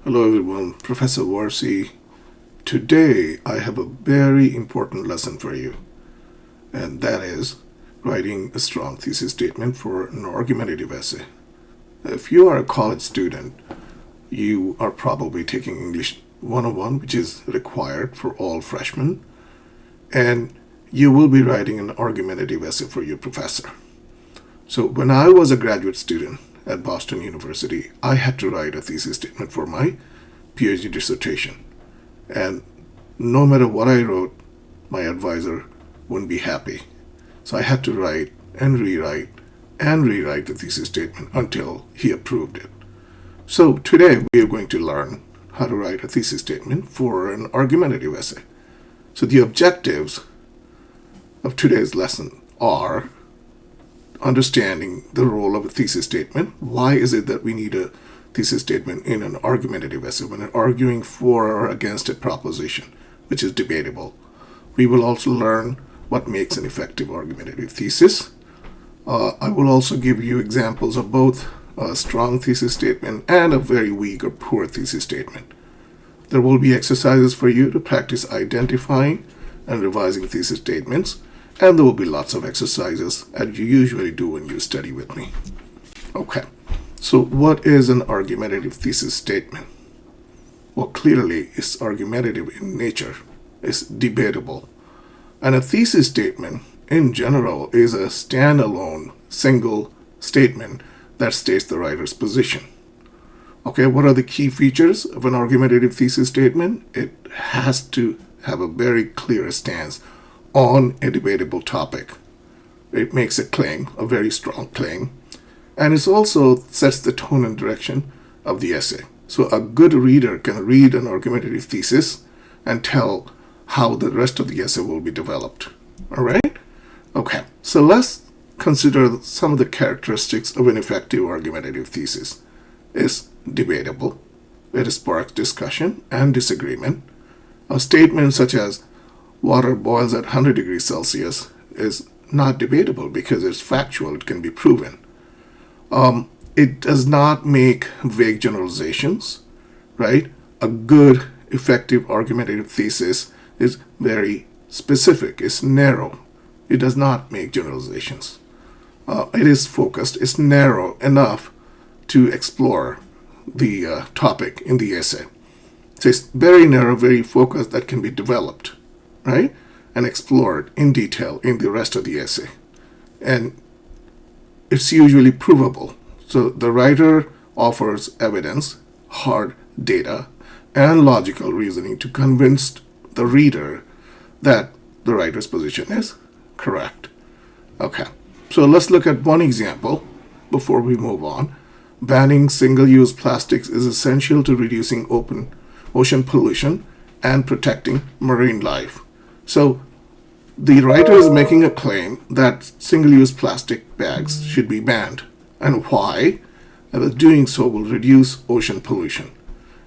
Hello everyone, Professor Warsi. Today I have a very important lesson for you, and that is writing a strong thesis statement for an argumentative essay. If you are a college student, you are probably taking English 101, which is required for all freshmen, and you will be writing an argumentative essay for your professor. So when I was a graduate student at Boston University, I had to write a thesis statement for my PhD dissertation. And no matter what I wrote, my advisor wouldn't be happy. So I had to write and rewrite the thesis statement until he approved it. So today we are going to learn how to write a thesis statement for an argumentative essay. So the objectives of today's lesson are understanding the role of a thesis statement. Why is it that we need a thesis statement in an argumentative essay when we're arguing for or against a proposition, which is debatable? We will also learn what makes an effective argumentative thesis. I will also give you examples of both a strong thesis statement and a very weak or poor thesis statement. There will be exercises for you to practice identifying and revising thesis statements, and there will be lots of exercises as you usually do when you study with me. Okay, so what is an argumentative thesis statement? Well, clearly it's argumentative in nature. It's debatable. And a thesis statement in general is a standalone single statement that states the writer's position. Okay, what are the key features of an argumentative thesis statement? It has to have a very clear stance on a debatable topic. It makes a claim, a very strong claim, and it also sets the tone and direction of the essay. So a good reader can read an argumentative thesis and tell how the rest of the essay will be developed. All right? Okay, so let's consider some of the characteristics of an effective argumentative thesis. It's debatable, it sparks discussion and disagreement. A statement such as water boils at 100 degrees Celsius is not debatable because it's factual, it can be proven. It does not make vague generalizations, right? A good, effective argumentative thesis is very specific, it's narrow. It does not make generalizations. It is focused, it's narrow enough to explore the topic in the essay. So it's very narrow, very focused, that can be developed, right? And explored in detail in the rest of the essay. And it's usually provable. So the writer offers evidence, hard data, and logical reasoning to convince the reader that the writer's position is correct. Okay, so let's look at one example before we move on. Banning single-use plastics is essential to reducing ocean pollution and protecting marine life. So the writer is making a claim that single-use plastic bags should be banned. And why? And doing so will reduce ocean pollution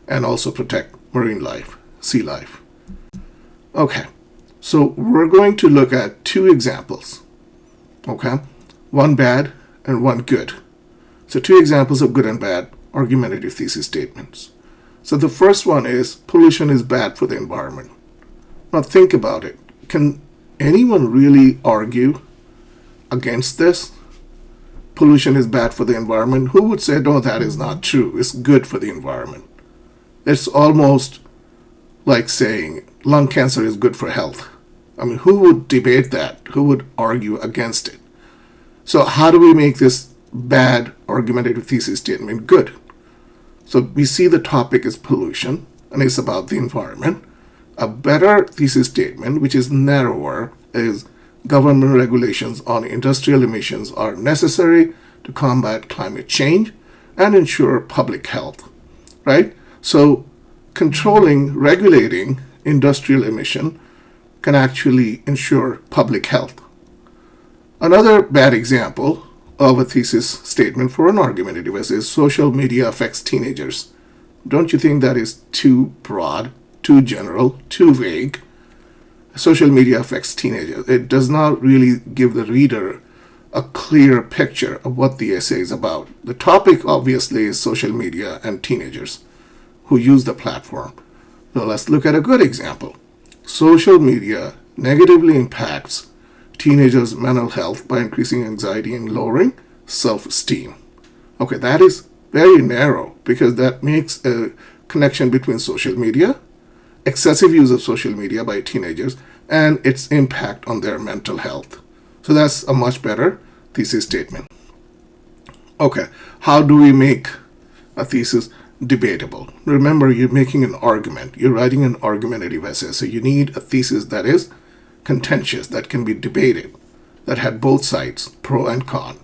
and also protect marine life, sea life. Okay, so we're going to look at two examples. Okay, one bad and one good. So two examples of good and bad argumentative thesis statements. So the first one is pollution is bad for the environment. Now think about it. Can anyone really argue against this? Pollution is bad for the environment. Who would say, no, that is not true. It's good for the environment. It's almost like saying lung cancer is good for health. I mean, who would debate that? Who would argue against it? So how do we make this bad argumentative thesis statement good? So we see the topic is pollution, and it's about the environment. A better thesis statement, which is narrower, is government regulations on industrial emissions are necessary to combat climate change and ensure public health, right? So regulating industrial emission can actually ensure public health. Another bad example of a thesis statement for an argumentative essay is social media affects teenagers. Don't you think that is too broad, too general, too vague? Social media affects teenagers. It does not really give the reader a clear picture of what the essay is about. The topic obviously is social media and teenagers. who use the platform. So let's look at a good example. Social media negatively impacts teenagers' mental health by increasing anxiety and lowering self-esteem. Okay, that is very narrow because that makes a connection between social media, excessive use of social media by teenagers, and its impact on their mental health. So that's a much better thesis statement. Okay, how do we make a thesis debatable? Remember, you're making an argument. You're writing an argumentative essay, so you need a thesis that is contentious, that can be debated, that had both sides, pro and con.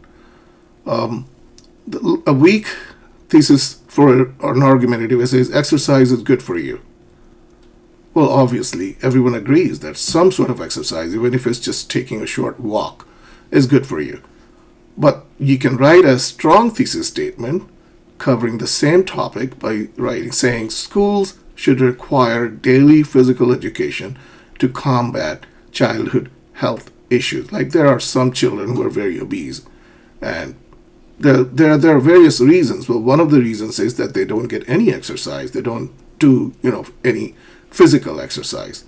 A weak thesis for an argumentative essay is exercise is good for you. Well, obviously, everyone agrees that some sort of exercise, even if it's just taking a short walk, is good for you. But you can write a strong thesis statement covering the same topic by saying schools should require daily physical education to combat childhood health issues. Like there are some children who are very obese, and there are various reasons. Well, one of the reasons is that they don't get any exercise. They don't do any physical exercise.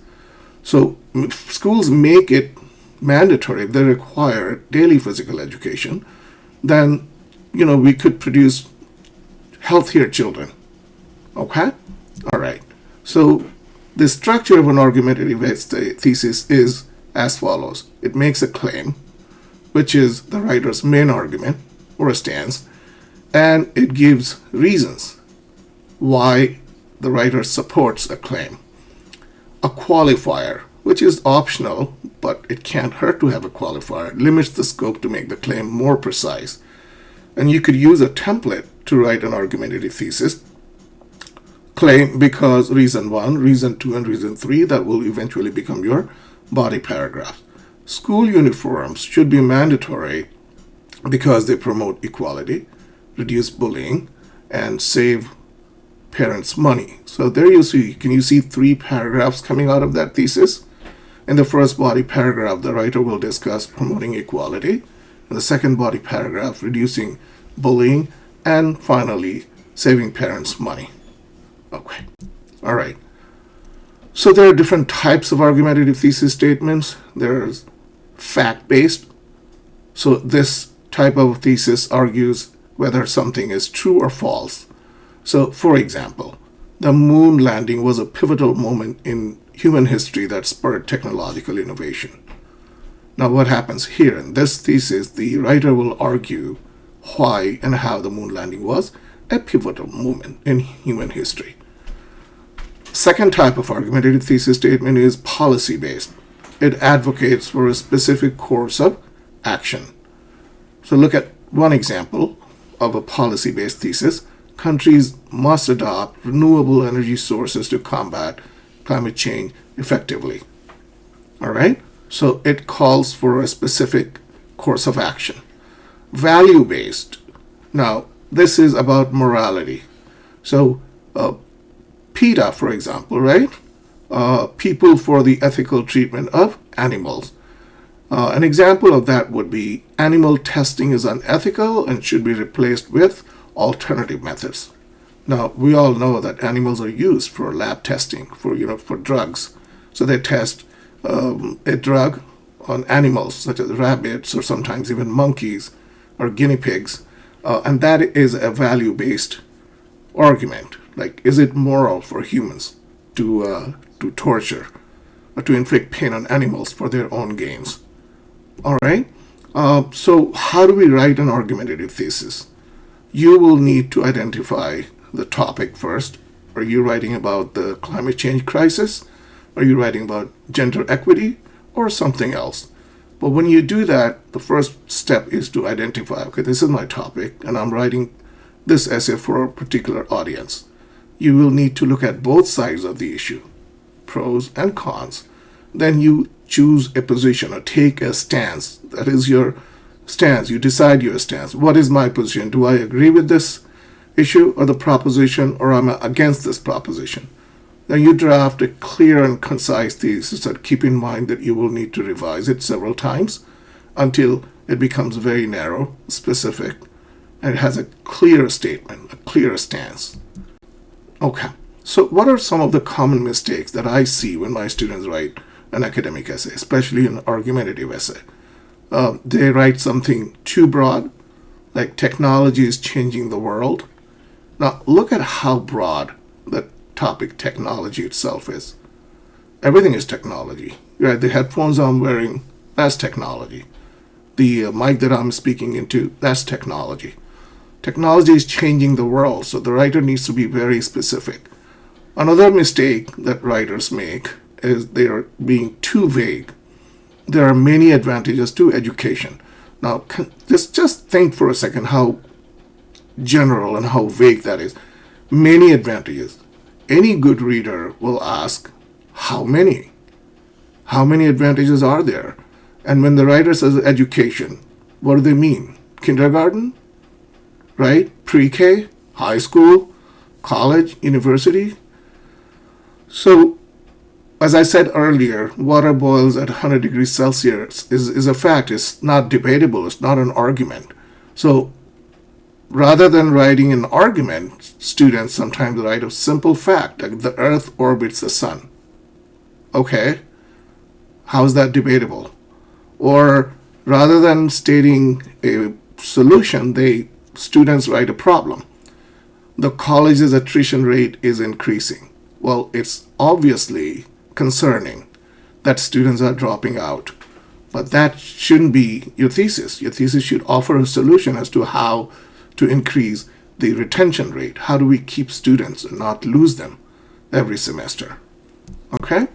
So schools make it mandatory. If they require daily physical education, then we could produce healthier children. Okay? All right. So the structure of an argumentative thesis is as follows. It makes a claim, which is the writer's main argument or a stance, and it gives reasons why the writer supports a claim. A qualifier, which is optional, but it can't hurt to have a qualifier, limits the scope to make the claim more precise. And you could use a template to write an argumentative thesis. Claim because reason 1, reason 2, and reason 3, that will eventually become your body paragraph. School uniforms should be mandatory because they promote equality, reduce bullying, and save parents money. So there you see, can you see 3 paragraphs coming out of that thesis? In the first body paragraph, the writer will discuss promoting equality. In the second body paragraph, reducing bullying, and finally, saving parents money. Okay. All right. So there are different types of argumentative thesis statements. There's fact-based. So this type of thesis argues whether something is true or false. So, for example, the moon landing was a pivotal moment in human history that spurred technological innovation. Now, what happens here in this thesis, the writer will argue why and how the moon landing was a pivotal moment in human history. Second type of argumentative thesis statement is policy-based. It advocates for a specific course of action. So look at one example of a policy-based thesis. Countries must adopt renewable energy sources to combat climate change effectively. All right? So it calls for a specific course of action. Value-based. Now, this is about morality. So, PETA, for example, right? People for the ethical treatment of animals. An example of that would be animal testing is unethical and should be replaced with alternative methods. Now, we all know that animals are used for lab testing, for drugs. So they test a drug on animals such as rabbits or sometimes even monkeys or guinea pigs. And that is a value-based argument. Like, is it moral for humans to torture or to inflict pain on animals for their own gains? All right. So how do we write an argumentative thesis? You will need to identify the topic first. Are you writing about the climate change crisis? Are you writing about gender equity or something else? But when you do that, the first step is to identify, okay, this is my topic and I'm writing this essay for a particular audience. You will need to look at both sides of the issue, pros and cons. Then you choose a position or take a stance. That is your stance. You decide your stance. What is my position? Do I agree with this issue or the proposition, or am I against this proposition? Then you draft a clear and concise thesis, and keep in mind that you will need to revise it several times until it becomes very narrow, specific, and it has a clear statement, a clear stance. Okay, So what are some of the common mistakes that I see when my students write an academic essay, especially an argumentative essay? They write something too broad, like technology is changing the world. Now, look at how broad the topic technology itself is. Everything is technology, right? The headphones I'm wearing, that's technology. The mic that I'm speaking into, that's technology. Technology is changing the world, so the writer needs to be very specific. Another mistake that writers make is they are being too vague. There are many advantages to education. Now, just think for a second how general and how vague that is. Many advantages. Any good reader will ask, how many? How many advantages are there? And when the writer says education, what do they mean? Kindergarten? Right? Pre-K? High school? College? University? So, as I said earlier, water boils at 100 degrees Celsius is a fact. It's not debatable. It's not an argument. So, rather than writing an argument, students sometimes write a simple fact, like the Earth orbits the sun. Okay, how is that debatable? Or rather than stating a solution, students write a problem. The college's attrition rate is increasing. Well, it's obviously concerning that students are dropping out. But that shouldn't be your thesis. Your thesis should offer a solution as to how to increase the retention rate. How do we keep students and not lose them every semester? Okay?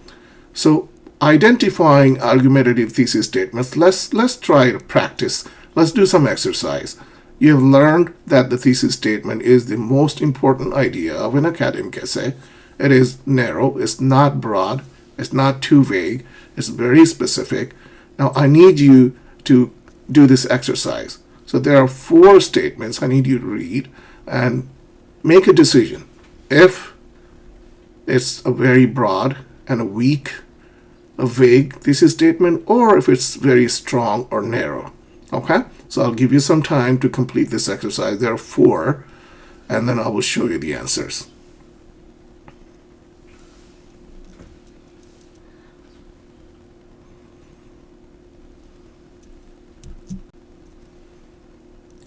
So identifying argumentative thesis statements, let's try to practice. Let's do some exercise. You have learned that the thesis statement is the most important idea of an academic essay. It is narrow, it's not broad, it's not too vague, it's very specific. Now I need you to do this exercise. So there are 4 statements I need you to read and make a decision. If it's a very broad and a weak, a vague thesis statement, or if it's very strong or narrow. Okay? So I'll give you some time to complete this exercise. There are 4, and then I will show you the answers.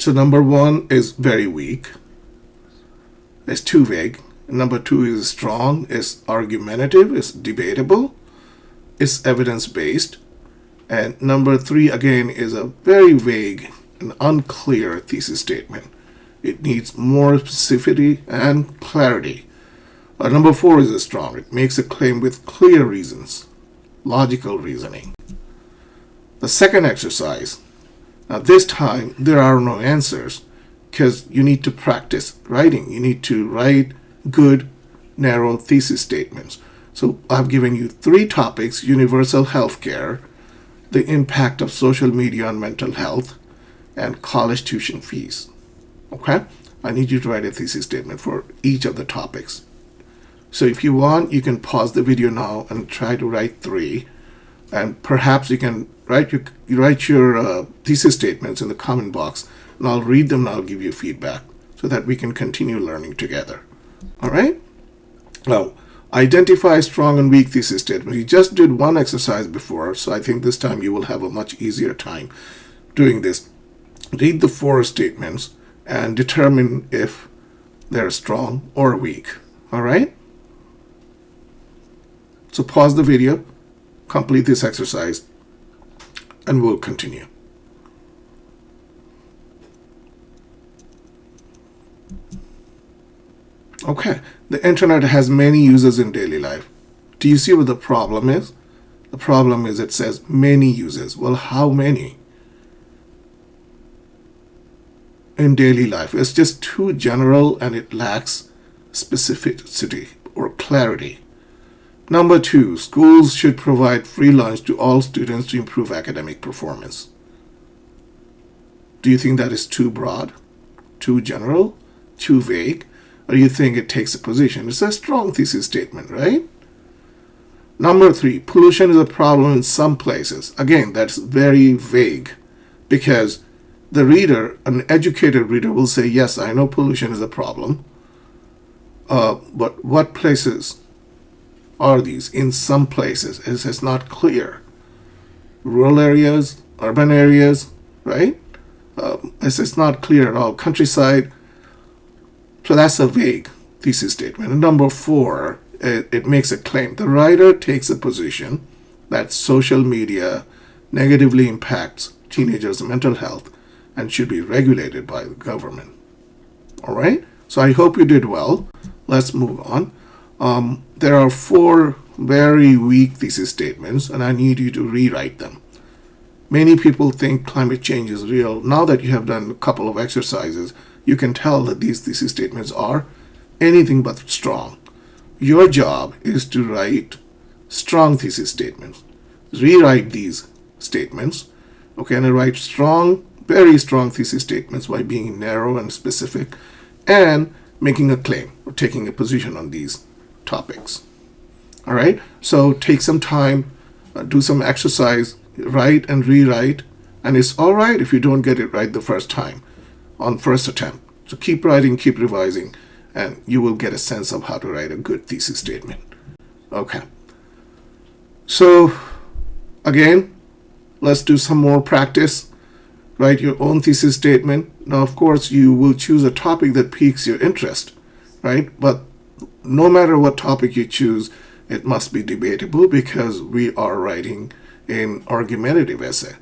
So number 1 is very weak. It's too vague. Number 2 is strong. It's argumentative. It's debatable. It's evidence-based. And number 3, again, is a very vague and unclear thesis statement. It needs more specificity and clarity. Number 4 is strong. It makes a claim with clear reasons, logical reasoning. The second exercise. Now this time, there are no answers because you need to practice writing. You need to write good, narrow thesis statements. So I've given you 3 topics: universal health care, the impact of social media on mental health, and college tuition fees. Okay? I need you to write a thesis statement for each of the topics. So if you want, you can pause the video now and try to write 3. And perhaps you can write your thesis statements in the comment box, and I'll read them and I'll give you feedback so that we can continue learning together. All right? Now, identify strong and weak thesis statements. You just did one exercise before, so I think this time you will have a much easier time doing this. Read the 4 statements and determine if they're strong or weak. All right? So pause the video, complete this exercise, and we'll continue. Okay, the internet has many uses in daily life. Do you see what the problem is? The problem is it says many uses. Well, how many? In daily life, it's just too general and it lacks specificity or clarity. Number 2, schools should provide free lunch to all students to improve academic performance. Do you think that is too broad, too general, too vague, or you think it takes a position? It's a strong thesis statement, right? Number 3, pollution is a problem in some places. Again, that's very vague because the reader, an educated reader, will say, yes, I know pollution is a problem. But what places are these? In some places, it's not clear. Rural areas, urban areas, right? It's not clear at all. Countryside. So that's a vague thesis statement. And number 4, it makes a claim. The writer takes a position that social media negatively impacts teenagers' mental health and should be regulated by the government. All right? So I hope you did well. Let's move on. There are 4 very weak thesis statements, and I need you to rewrite them. Many people think climate change is real. Now that you have done a couple of exercises, you can tell that these thesis statements are anything but strong. Your job is to write strong thesis statements. Rewrite these statements, okay, and write strong, very strong thesis statements by being narrow and specific and making a claim or taking a position on these topics. All right, so take some time, do some exercise, write and rewrite, and it's all right if you don't get it right the first time, on first attempt. So keep writing, keep revising, and you will get a sense of how to write a good thesis statement. Okay. So again, let's do some more practice. Write your own thesis statement. Now, of course, you will choose a topic that piques your interest, right? But no matter what topic you choose, it must be debatable because we are writing an argumentative essay.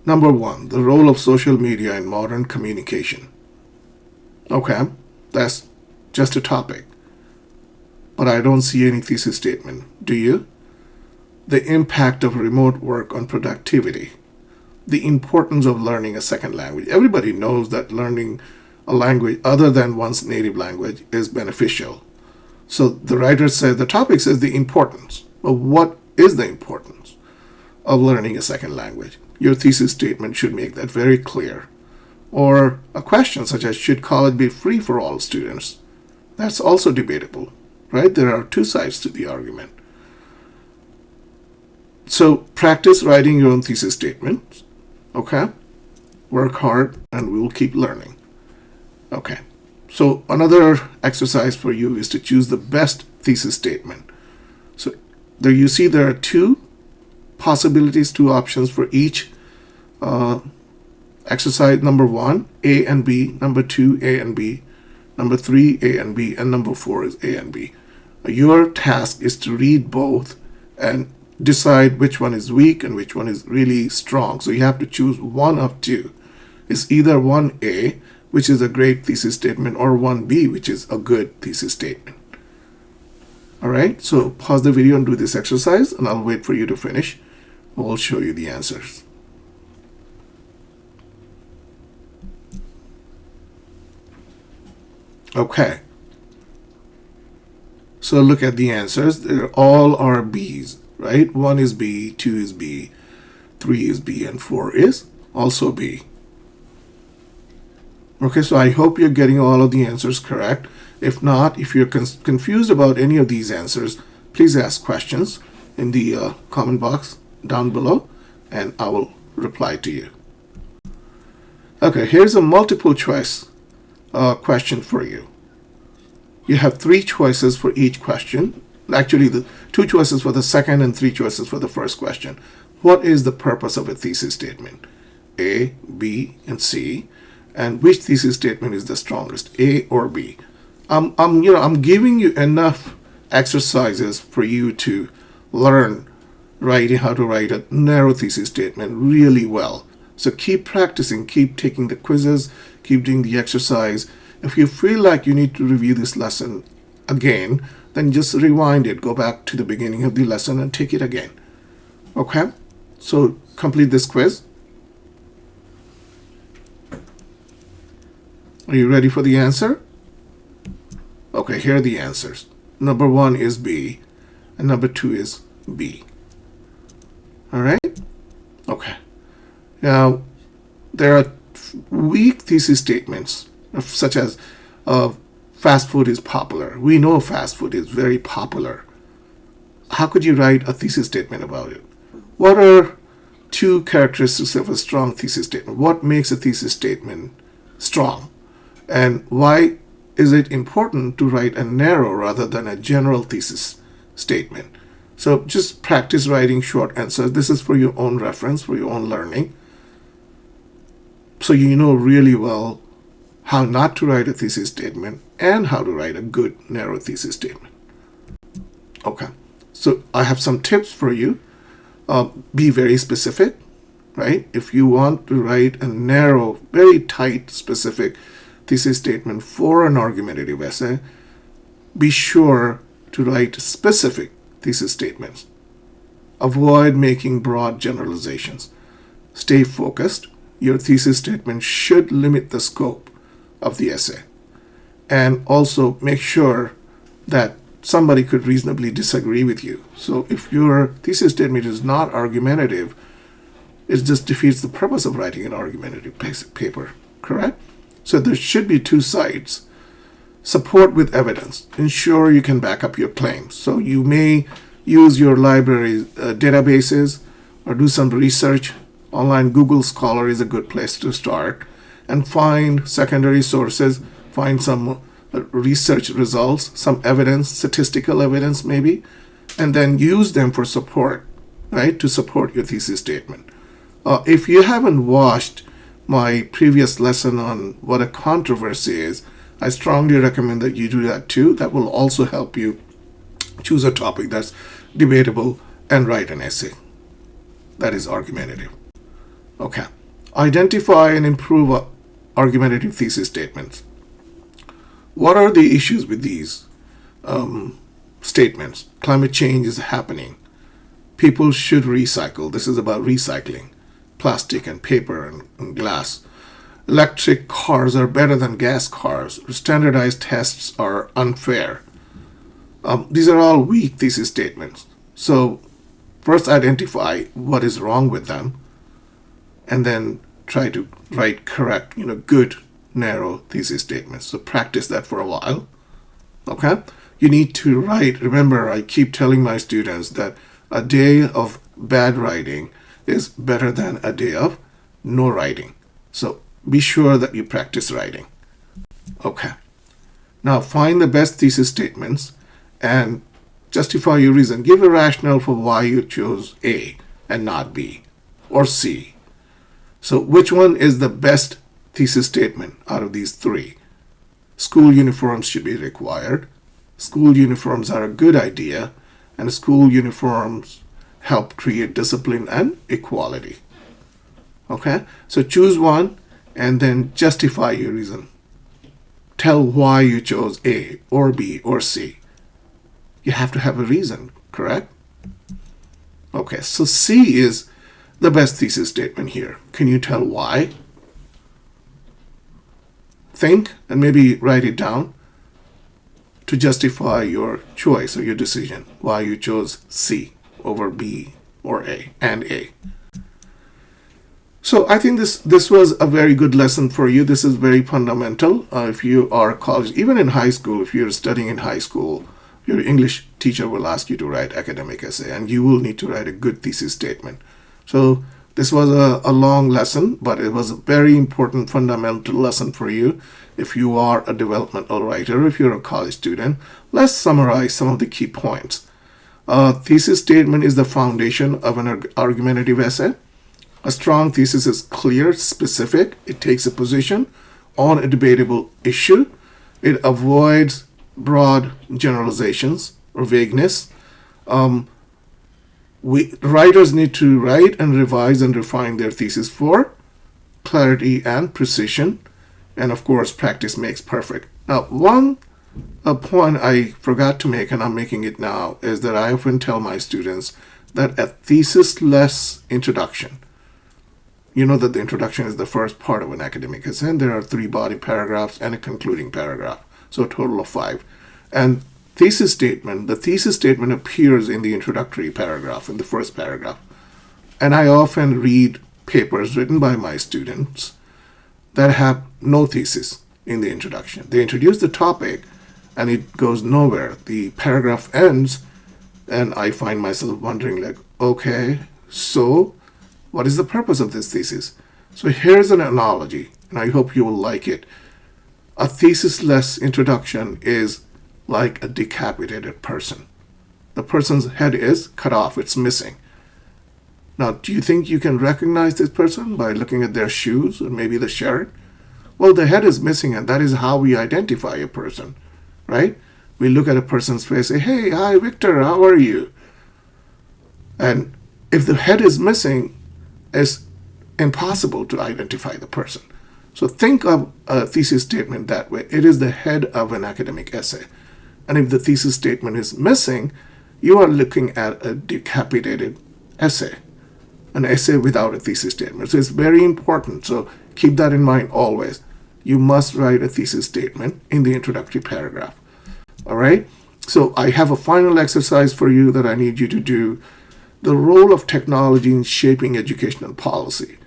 Number 1, the role of social media in modern communication. Okay, that's just a topic. But I don't see any thesis statement. Do you? The impact of remote work on productivity. The importance of learning a second language. Everybody knows that learning a language other than one's native language is beneficial. So the writer says, the topic says the importance. Well, what is the importance of learning a second language? Your thesis statement should make that very clear. Or a question such as, should college be free for all students? That's also debatable, right? There are 2 sides to the argument. So practice writing your own thesis statements, okay? Work hard and we will keep learning. Okay, so another exercise for you is to choose the best thesis statement. So there you see there are 2 possibilities, 2 options for each exercise. Number 1, A and B. Number 2, A and B. Number 3, A and B. And number 4 is A and B. Your task is to read both and decide which one is weak and which one is really strong. So you have to choose one of 2. It's either 1A, which is a great thesis statement, or 1B, which is a good thesis statement. All right, so pause the video and do this exercise, and I'll wait for you to finish. We'll show you the answers. Okay. So look at the answers. They're all are B's, right? 1 is B, 2 is B, 3 is B, and 4 is also B. Okay, so I hope you're getting all of the answers correct. If not, if you're confused about any of these answers, please ask questions in the comment box down below, and I will reply to you. Okay, here's a multiple choice question for you. You have 3 choices for each question. Actually, the 2 choices for the second and 3 choices for the first question. What is the purpose of a thesis statement? A, B, and C. And which thesis statement is the strongest, A or B? I'm giving you enough exercises for you to learn writing, how to write a narrow thesis statement really well. So keep practicing, keep taking the quizzes, keep doing the exercise. If you feel like you need to review this lesson again, then just rewind it, go back to the beginning of the lesson and take it again. Okay? So complete this quiz. Are you ready for the answer? Okay, here are the answers. Number 1 is B, and number 2 is B. All right? Okay. Now, there are weak thesis statements, such as fast food is popular. We know fast food is very popular. How could you write a thesis statement about it? What are 2 characteristics of a strong thesis statement? What makes a thesis statement strong? And why is it important to write a narrow rather than a general thesis statement? So just practice writing short answers. This is for your own reference, for your own learning. So you know really well how not to write a thesis statement and how to write a good narrow thesis statement. Okay, so I have some tips for you. Be very specific, right? If you want to write a narrow, very tight, specific thesis statement for an argumentative essay, be sure to write specific thesis statements. Avoid making broad generalizations. Stay focused. Your thesis statement should limit the scope of the essay. And also make sure that somebody could reasonably disagree with you. So if your thesis statement is not argumentative, it just defeats the purpose of writing an argumentative paper, correct? So there should be two sides. Support with evidence. Ensure you can back up your claims. So you may use your library databases or do some research. Online Google Scholar is a good place to start and find secondary sources, find some research results, some evidence, statistical evidence maybe, and then use them for support, right, to support your thesis statement. If you haven't watched my previous lesson on what a controversy is, I strongly recommend that you do that too. That will also help you choose a topic that's debatable and write an essay that is argumentative. Okay. Identify and improve argumentative thesis statements. What are the issues with these statements? Climate change is happening. People should recycle. This is about recycling. Plastic and paper and glass. Electric cars are better than gas cars. Standardized tests are unfair. These are all weak thesis statements. So first identify what is wrong with them and then try to write correct, good, narrow thesis statements. So practice that for a while. Okay? You need to write. Remember, I keep telling my students that a day of bad writing is better than a day of no writing. So be sure that you practice writing. Okay. Now find the best thesis statements and justify your reason. Give a rationale for why you chose A and not B or C. So which one is the best thesis statement out of these three? School uniforms should be required. School uniforms are a good idea, and school uniforms help create discipline and equality. Okay? So choose one and then justify your reason. Tell why you chose A or B or C. You have to have a reason, correct? Okay, so C is the best thesis statement here. Can you tell why? Think and maybe write it down to justify your choice or your decision, why you chose C over B or A and A. So I think this was a very good lesson for you. This is very fundamental. If you are college, even in high school, if you're studying in high school, your English teacher will ask you to write academic essay, and you will need to write a good thesis statement. So this was a long lesson, but it was a very important fundamental lesson for you. If you are a developmental writer, if you're a college student, let's summarize some of the key points. Thesis statement is the foundation of an argumentative essay. A strong thesis is clear, specific. It takes a position on a debatable issue. It avoids broad generalizations or vagueness. Writers need to write and revise and refine their thesis for clarity and precision. And of course, practice makes perfect. Now, one point I forgot to make, and I'm making it now, is that I often tell my students that a thesis-less introduction, you know that the introduction is the first part of an academic essay, and there are 3 body paragraphs and a concluding paragraph, so a total of 5. And the thesis statement appears in the introductory paragraph, in the first paragraph. And I often read papers written by my students that have no thesis in the introduction. They introduce the topic and it goes nowhere. The paragraph ends and I find myself wondering like, okay, so what is the purpose of this thesis? So here's an analogy, and I hope you will like it. A thesis-less introduction is like a decapitated person. The person's head is cut off, it's missing. Now, do you think you can recognize this person by looking at their shoes or maybe the shirt? Well, the head is missing, and that is how we identify a person, right? We look at a person's face, say, hey, hi, Victor, how are you? And if the head is missing, it's impossible to identify the person. So think of a thesis statement that way. It is the head of an academic essay. And if the thesis statement is missing, you are looking at a decapitated essay, an essay without a thesis statement. So it's very important. So keep that in mind always. You must write a thesis statement in the introductory paragraph. All right? So I have a final exercise for you that I need you to do. The role of technology in shaping educational policy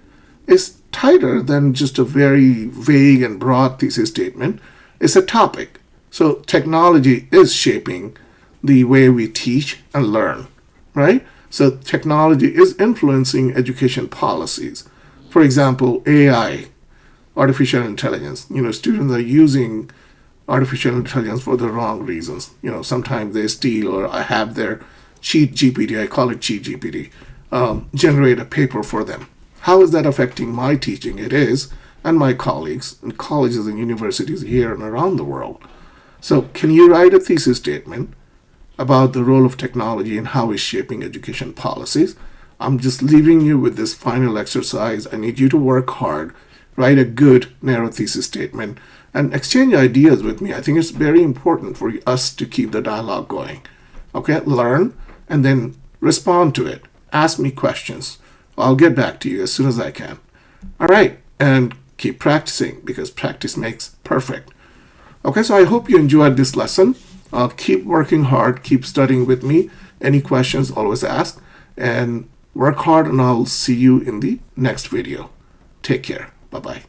is tighter than just a very vague and broad thesis statement. It's a topic. So technology is shaping the way we teach and learn, right? So technology is influencing education policies. For example, AI, artificial intelligence. Students are using artificial intelligence for the wrong reasons. Sometimes they steal or have their cheat GPT, I call it cheat GPT, generate a paper for them. How is that affecting my teaching? It is, and my colleagues in colleges and universities here and around the world. So can you write a thesis statement about the role of technology and how it's shaping education policies? I'm just leaving you with this final exercise. I need you to work hard, write a good narrow thesis statement, and exchange ideas with me. I think it's very important for us to keep the dialogue going. Okay, learn and then respond to it. Ask me questions. I'll get back to you as soon as I can. All right, and keep practicing because practice makes perfect. Okay, so I hope you enjoyed this lesson. Keep working hard, keep studying with me. Any questions, always ask. And work hard, and I'll see you in the next video. Take care. Bye-bye.